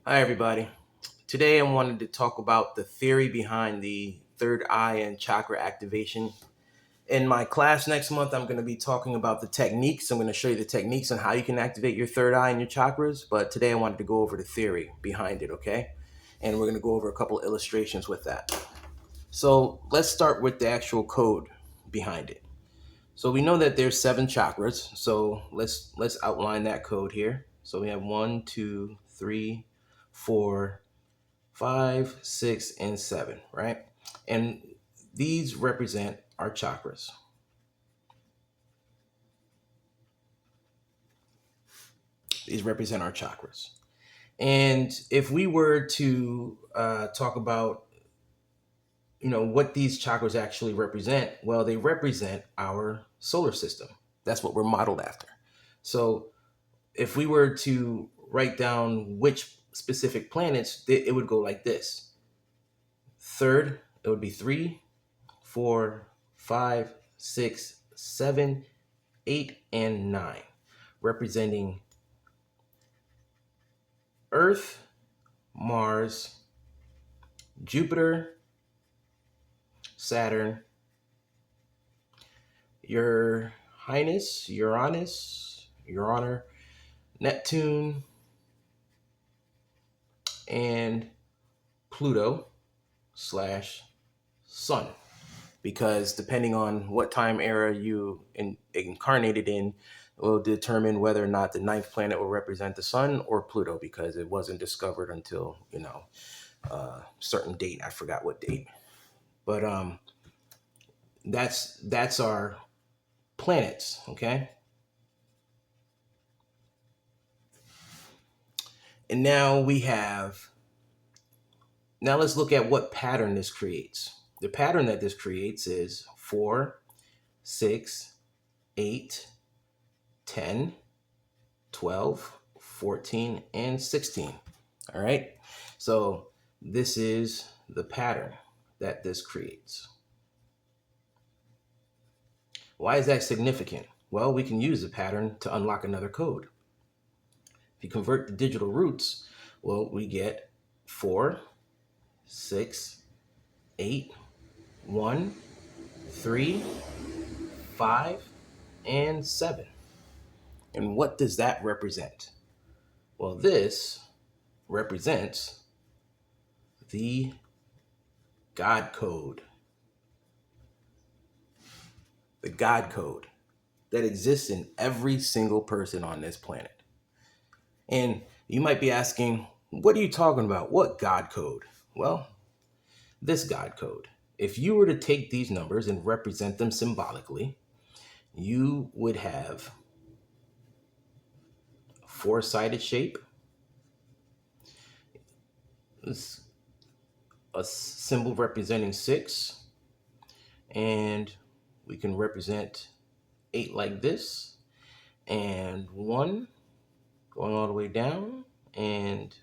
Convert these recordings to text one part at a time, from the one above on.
Hi, everybody. Today I wanted to talk about the theory behind the third eye and chakra activation. In my class next month, I'm going to be talking about the techniques. I'm going to show you the techniques on how you can activate your third eye and your chakras. But today I wanted to go over the theory behind it, okay? And we're going to go over a couple illustrations with that. So let's start with the actual code behind it. So we know that there's 7 chakras. So let's outline that code here. So we have 1, 2, 3, 4, 5, 6, and 7, right? And these represent our chakras. These represent our chakras. And if we were to talk about, what these chakras actually represent, well, they represent our solar system. That's what we're modeled after. So if we were to write down which specific planets, it would go like this. Third, it would be 3, 4, 5, 6, 7, 8, and 9, representing Earth, Mars, Jupiter, Saturn, your Highness, Uranus, Your Honor, Neptune, and Pluto slash Sun. Because depending on what time era you incarnated in, will determine whether or not the ninth planet will represent the Sun or Pluto, because it wasn't discovered until certain date. I forgot what date, but that's our planets. Okay, and now let's look at what pattern this creates. The pattern that this creates is 4, 6, 8, 10, 12, 14, and 16. All right. So this is the pattern that this creates. Why is that significant? Well, we can use the pattern to unlock another code. If you convert the digital roots, well, we get 4, 6, 8, 1, 3, 5, and 7. And what does that represent? Well, this represents the God code. The God code that exists in every single person on this planet. And you might be asking, what are you talking about? What God code? Well, this God code. If you were to take these numbers and represent them symbolically, you would have a four-sided shape, a symbol representing 6, and we can represent 8 like this, and 1 going all the way down, and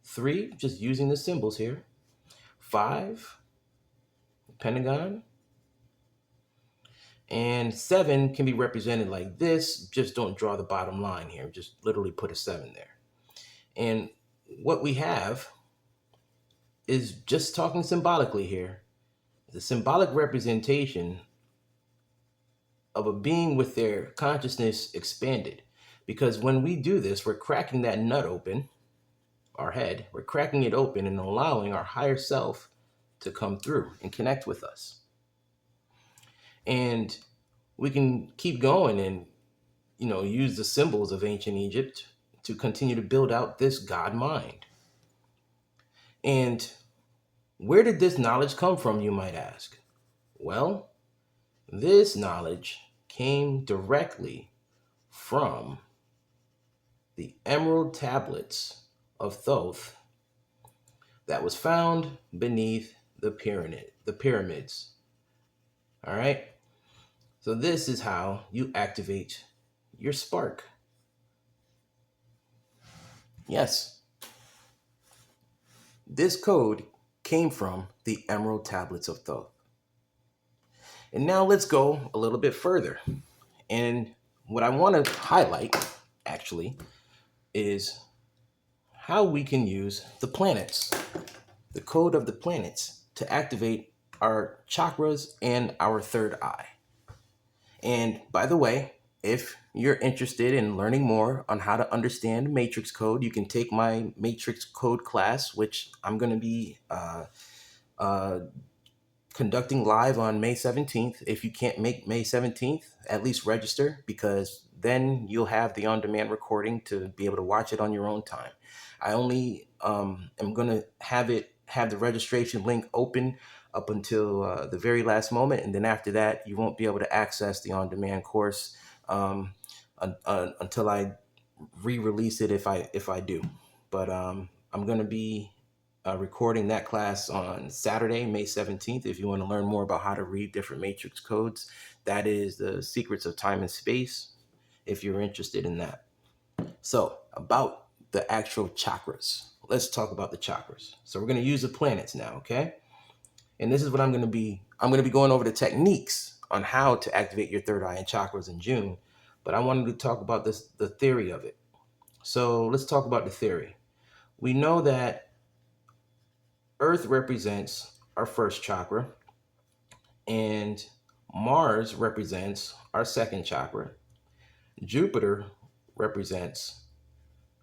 3, just using the symbols here, 5, pentagon, and 7 can be represented like this. Just don't draw the bottom line here. Just literally put a 7 there. And what we have is, just talking symbolically here, the symbolic representation of a being with their consciousness expanded. Because when we do this, we're cracking that nut open, our head, we're cracking it open and allowing our higher self to come through and connect with us. And we can keep going and use the symbols of ancient Egypt to continue to build out this God mind. And where did this knowledge come from, you might ask? Well, this knowledge came directly from the emerald tablets of Thoth that was found beneath the pyramids. All right? So this is how you activate your spark. Yes, this code came from the emerald tablets of Thoth. And now let's go a little bit further. And what I want to highlight, actually, is how we can use the planets, the code of the planets, to activate our chakras and our third eye. And by the way, if you're interested in learning more on how to understand matrix code, you can take my matrix code class, which I'm going to be uh, conducting live on May 17th. If you can't make May 17th, at least register, because then you'll have the on-demand recording to be able to watch it on your own time. I only am going to have the registration link open up until the very last moment, and then after that, you won't be able to access the on-demand course until I re-release it, if I do. But I'm going to be recording that class on Saturday, May 17th. If you want to learn more about how to read different matrix codes, that is the Secrets of Time and Space, if you're interested in that. So, about the actual chakras. Let's talk about the chakras. So, we're going to use the planets now, okay? And this is what I'm going to be going over the techniques on how to activate your third eye and chakras in June, but I wanted to talk about the theory of it. So, let's talk about the theory. We know that Earth represents our first chakra, and Mars represents our second chakra. Jupiter represents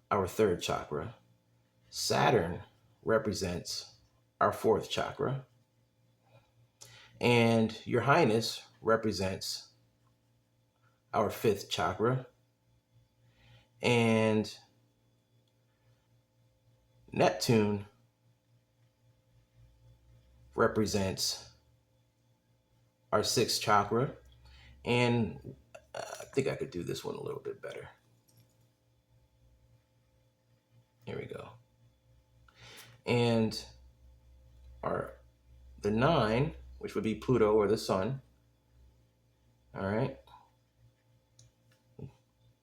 our third chakra. Saturn represents our fourth chakra. And Your Highness represents our fifth chakra. And Neptune represents our sixth chakra. And I think I could do this one a little bit better. Here we go. And the 9, which would be Pluto or the sun, all right,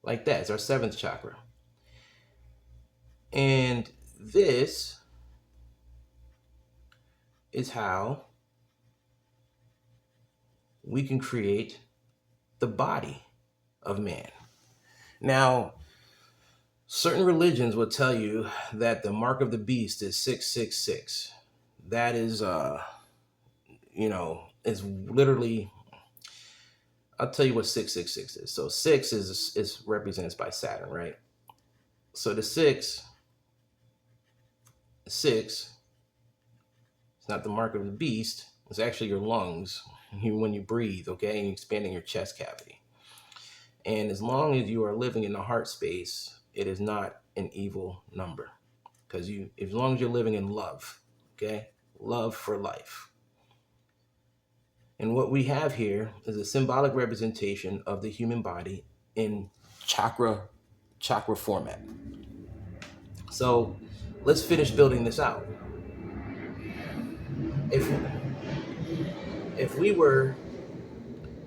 like that. It's our seventh chakra. And this is how we can create the body of man. Now, certain religions will tell you that the mark of the beast is 666. That is, is literally, I'll tell you what 666 is. So 6 is represents by Saturn, right? So the 6, it's not the mark of the beast. It's actually your lungs when you breathe, okay, and expanding your chest cavity. And as long as you are living in the heart space, it is not an evil number, because as long as you're living in love, okay, love for life. And what we have here is a symbolic representation of the human body in chakra format. So let's finish building this out. If we were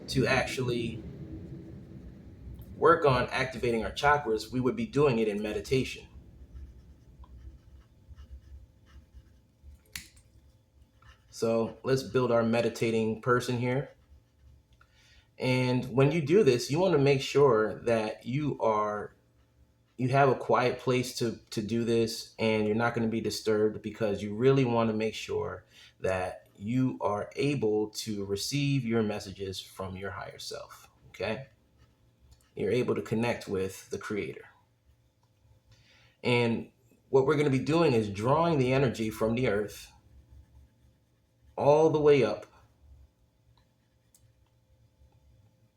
to actually work on activating our chakras, we would be doing it in meditation. So let's build our meditating person here. And when you do this, you want to make sure that you have a quiet place to do this, and you're not going to be disturbed, because you really want to make sure that you are able to receive your messages from your higher self, okay? You're able to connect with the creator. And what we're going to be doing is drawing the energy from the earth all the way up.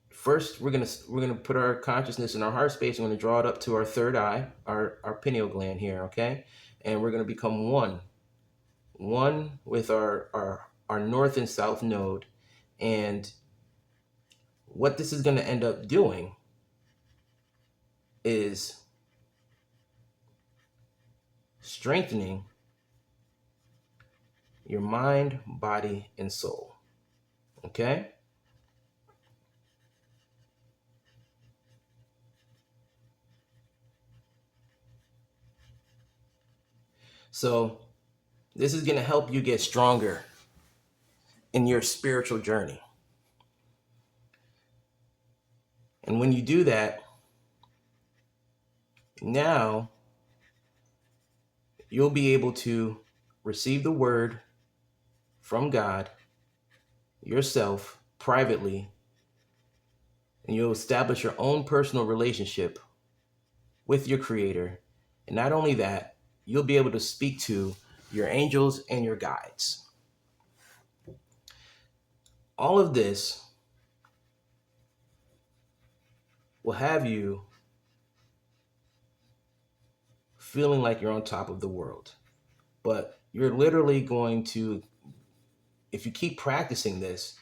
First, we're gonna put our consciousness in our heart space. We're gonna draw it up to our third eye, our pineal gland here, okay? And we're gonna become one with our north and south node. And what this is gonna end up doing is strengthening your mind, body, and soul, okay? So this is gonna help you get stronger in your spiritual journey. And when you do that, now you'll be able to receive the word from God yourself privately, and you'll establish your own personal relationship with your creator. And not only that, you'll be able to speak to your angels and your guides. All of this will have you feeling like you're on top of the world. But you're literally going to, if you keep practicing this,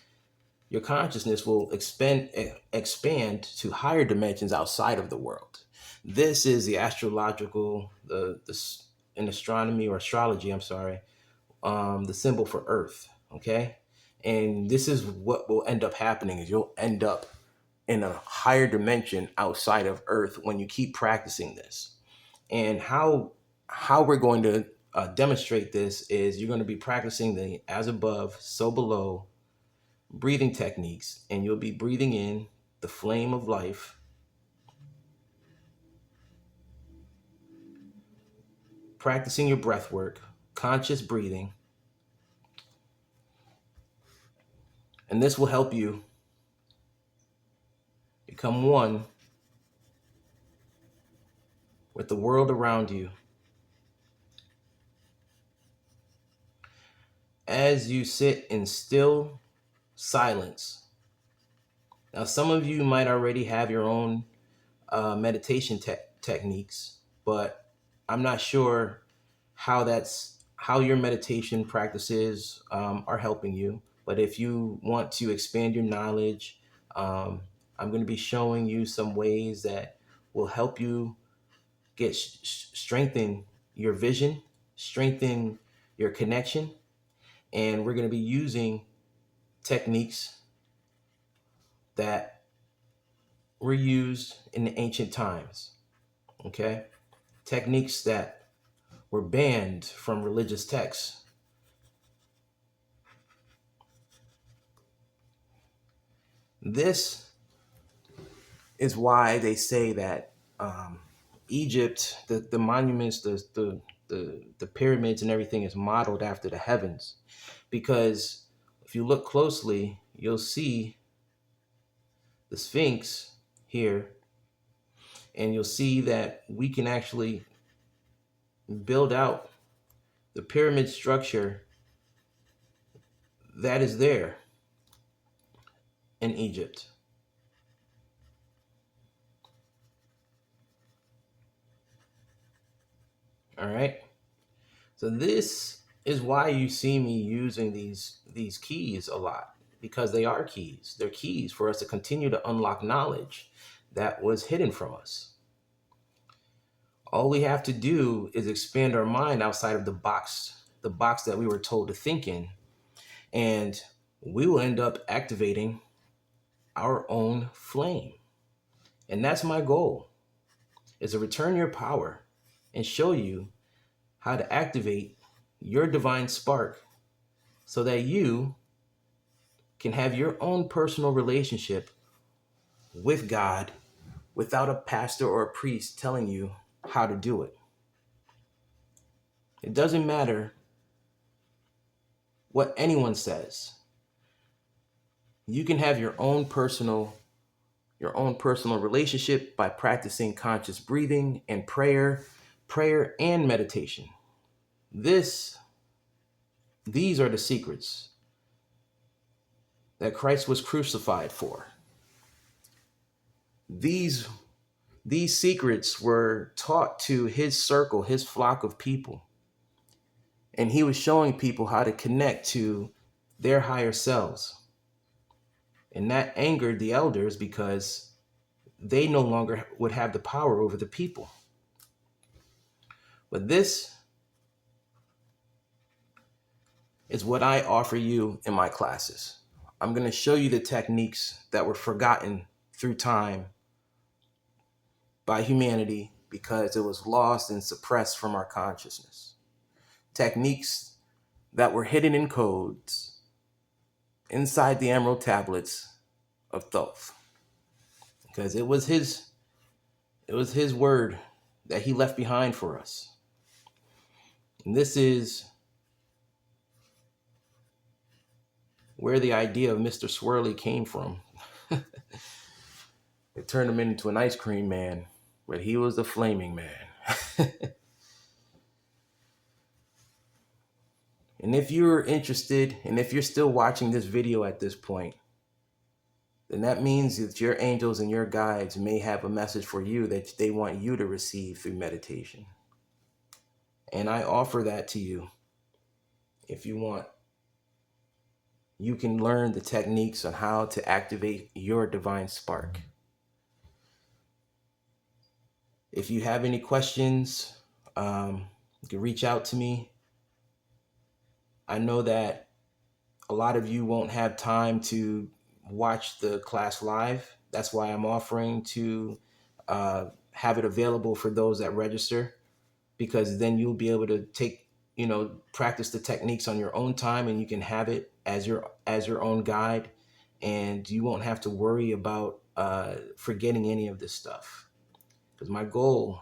your consciousness will expand to higher dimensions outside of the world. This is the astrological, in astronomy or astrology, I'm sorry, the symbol for Earth. Okay, and this is what will end up happening: is you'll end up in a higher dimension outside of Earth when you keep practicing this. And how we're going to demonstrate this is you're going to be practicing the as above, so below breathing techniques, and you'll be breathing in the flame of life, practicing your breath work, conscious breathing, and this will help you become one with the world around you. As you sit in still silence. Now, some of you might already have your own meditation techniques, but I'm not sure how your meditation practices are helping you. But if you want to expand your knowledge, um, I'm going to be showing you some ways that will help you get strengthen your vision, strengthen your connection, and we're going to be using techniques that were used in the ancient times. Okay, techniques that were banned from religious texts. This is why they say that Egypt, the monuments, the pyramids and everything is modeled after the heavens, because if you look closely, you'll see the Sphinx here, and you'll see that we can actually build out the pyramid structure that is there in Egypt. All right. So this is why you see me using these keys a lot, because they are keys. They're keys for us to continue to unlock knowledge that was hidden from us. All we have to do is expand our mind outside of the box that we were told to think in, and we will end up activating our own flame. And that's my goal, is to return your power and show you how to activate your divine spark so that you can have your own personal relationship with God without a pastor or a priest telling you how to do it. It doesn't matter what anyone says. You can have your own personal relationship by practicing conscious breathing and prayer and meditation. These are the secrets that Christ was crucified for. These secrets were taught to his circle, his flock of people. And he was showing people how to connect to their higher selves. And that angered the elders because they no longer would have the power over the people. But this is what I offer you in my classes. I'm going to show you the techniques that were forgotten through time by humanity because it was lost and suppressed from our consciousness. Techniques that were hidden in codes inside the emerald tablets of Thoth. Because it was his word that he left behind for us. And this is where the idea of Mr. Swirly came from. It turned him into an ice cream man, but he was the flaming man. And if you're interested, and if you're still watching this video at this point, then that means that your angels and your guides may have a message for you that they want you to receive through meditation. And I offer that to you. If you want, you can learn the techniques on how to activate your divine spark. If you have any questions, you can reach out to me. I know that a lot of you won't have time to watch the class live. That's why I'm offering to have it available for those that register, because then you'll be able to take, practice the techniques on your own time, and you can have it as your own guide, and you won't have to worry about forgetting any of this stuff. Because my goal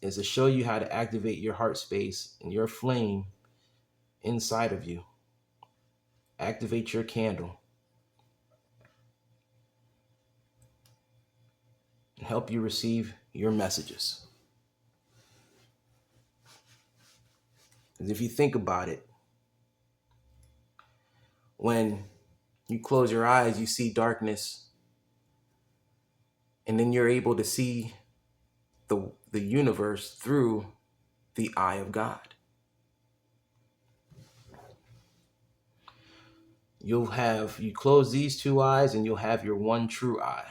is to show you how to activate your heart space and your flame inside of you. Activate your candle and help you receive your messages. Because if you think about it, when you close your eyes, you see darkness, and then you're able to see the universe through the eye of God. You close these two eyes and you'll have your one true eye.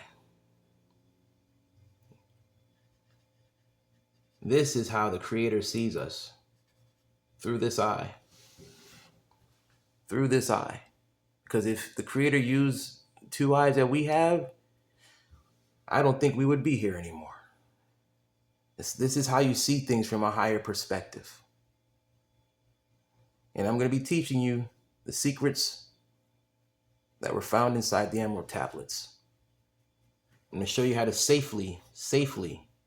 This is how the Creator sees us, through this eye. Through this eye. Because if the Creator used two eyes that we have, I don't think we would be here anymore. This is how you see things from a higher perspective. And I'm going to be teaching you the secrets that were found inside the Emerald Tablets. I'm going to show you how to safely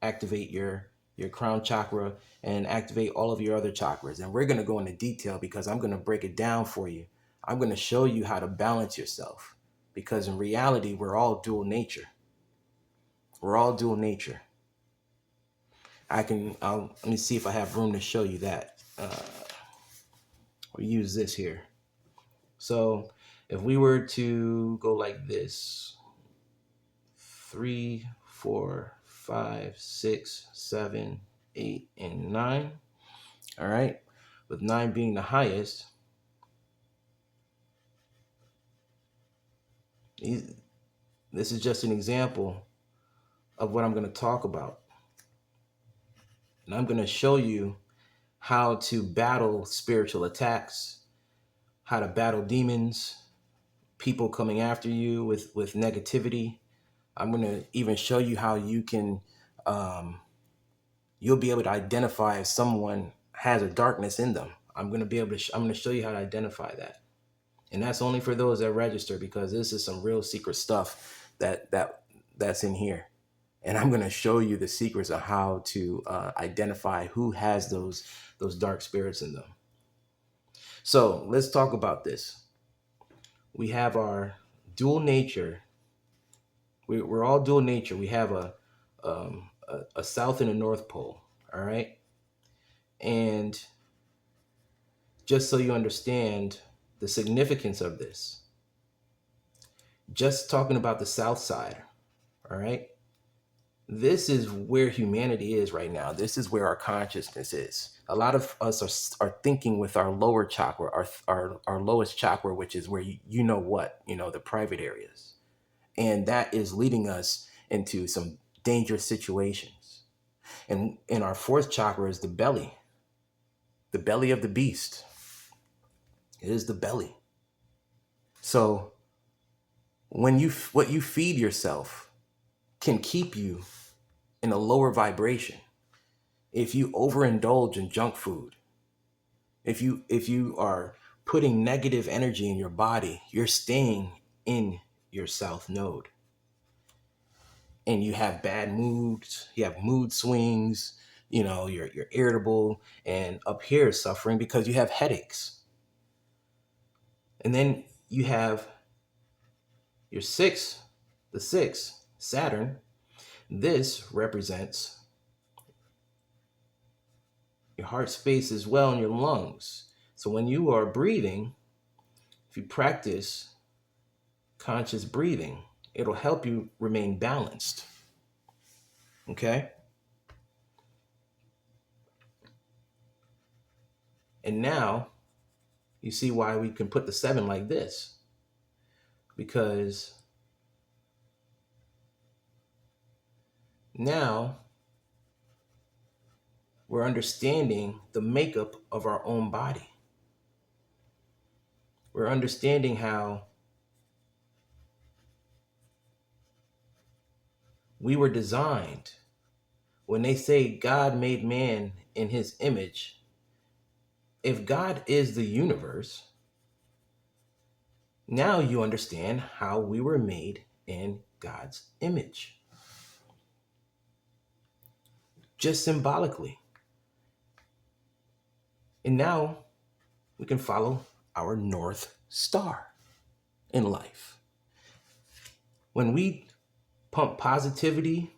activate your crown chakra and activate all of your other chakras. And we're going to go into detail because I'm going to break it down for you. I'm going to show you how to balance yourself, because in reality, we're all dual nature. We're all dual nature. Let me see if I have room to show you that. We'll use this here. So if we were to go like this, 3, 4, 5, 6, 7, 8, and 9. All right. With 9 being the highest, this is just an example of what I'm going to talk about. And I'm going to show you how to battle spiritual attacks, how to battle demons, people coming after you with negativity. I'm going to even show you how you can, you'll be able to identify if someone has a darkness in them. I'm going to show you how to identify that. And that's only for those that register, because this is some real secret stuff that's in here. And I'm going to show you the secrets of how to identify who has those dark spirits in them. So let's talk about this. We have our dual nature. We're all dual nature. We have a south and a north pole. All right. And just so you understand the significance of this, just talking about the south side. All right. This is where humanity is right now. This is where our consciousness is. A lot of us are thinking with our lower chakra, our lowest chakra, which is where the private areas. And that is leading us into some dangerous situations. And in our fourth chakra is the belly of the beast. It is the belly. So what you feed yourself can keep you in a lower vibration. If you overindulge in junk food, if you are putting negative energy in your body, you're staying in your south node. And you have bad moods, you have mood swings, you're irritable, and up here is suffering because you have headaches. And then you have your sixth, the sixth, Saturn. This represents your heart space as well and your lungs. So when you are breathing, if you practice conscious breathing, it'll help you remain balanced. Okay? And now you see why we can put the 7 like this. Because now we're understanding the makeup of our own body. We're understanding how we were designed. When they say God made man in his image, if God is the universe, now you understand how we were made in God's image. Just symbolically. And now we can follow our North Star in life. When we pump positivity,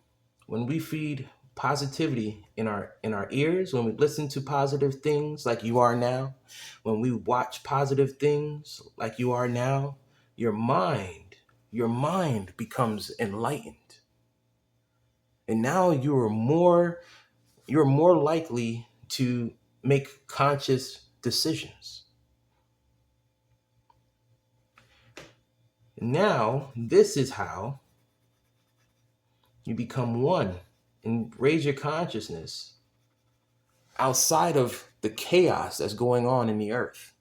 when we feed positivity in our ears, when we listen to positive things like you are now, when we watch positive things like you are now, your mind becomes enlightened. And now you're more likely to make conscious decisions. Now, this is how you become one and raise your consciousness outside of the chaos that's going on in the earth.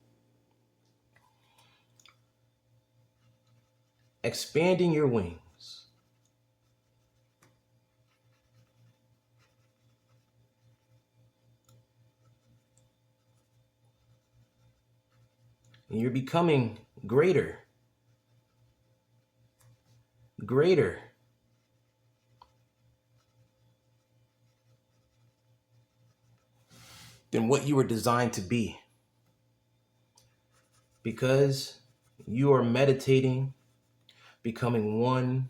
Expanding your wings. And you're becoming greater than what you were designed to be. Because you are meditating, becoming one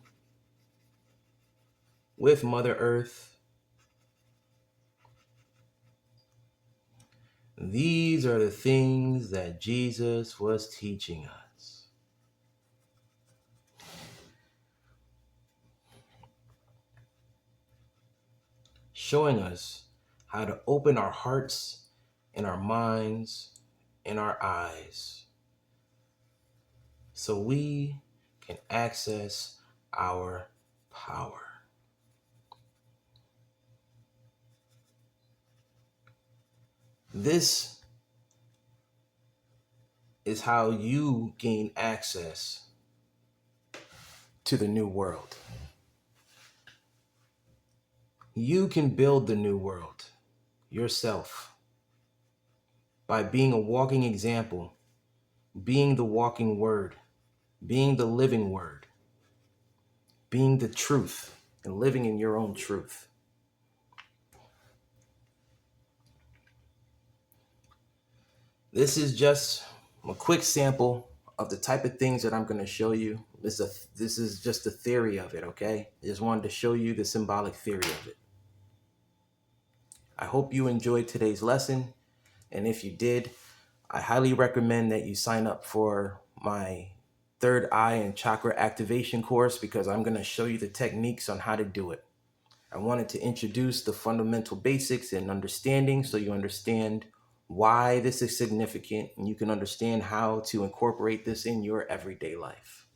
with Mother Earth. These are the things that Jesus was teaching us. Showing us how to open our hearts and our minds and our eyes so we can access our power. This is how you gain access to the new world. You can build the new world yourself by being a walking example, being the walking word, being the living word, being the truth, and living in your own truth. This is just a quick sample of the type of things that I'm going to show you. This is just the theory of it, okay? I just wanted to show you the symbolic theory of it. I hope you enjoyed today's lesson, and if you did, I highly recommend that you sign up for my third eye and chakra activation course, because I'm going to show you the techniques on how to do it. I wanted to introduce the fundamental basics and understanding so you understand why this is significant and you can understand how to incorporate this in your everyday life.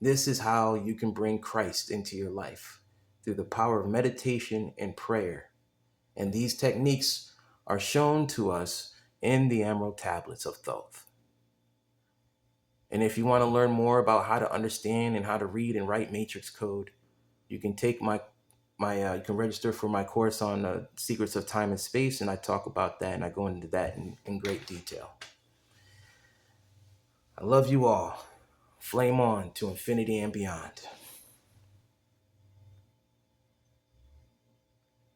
This is how you can bring Christ into your life through the power of meditation and prayer. And these techniques are shown to us in the Emerald Tablets of Thoth. And if you want to learn more about how to understand and how to read and write matrix code, you can take you can register for my course on Secrets of Time and Space, and I talk about that and I go into that in great detail. I love you all. Flame on to infinity and beyond.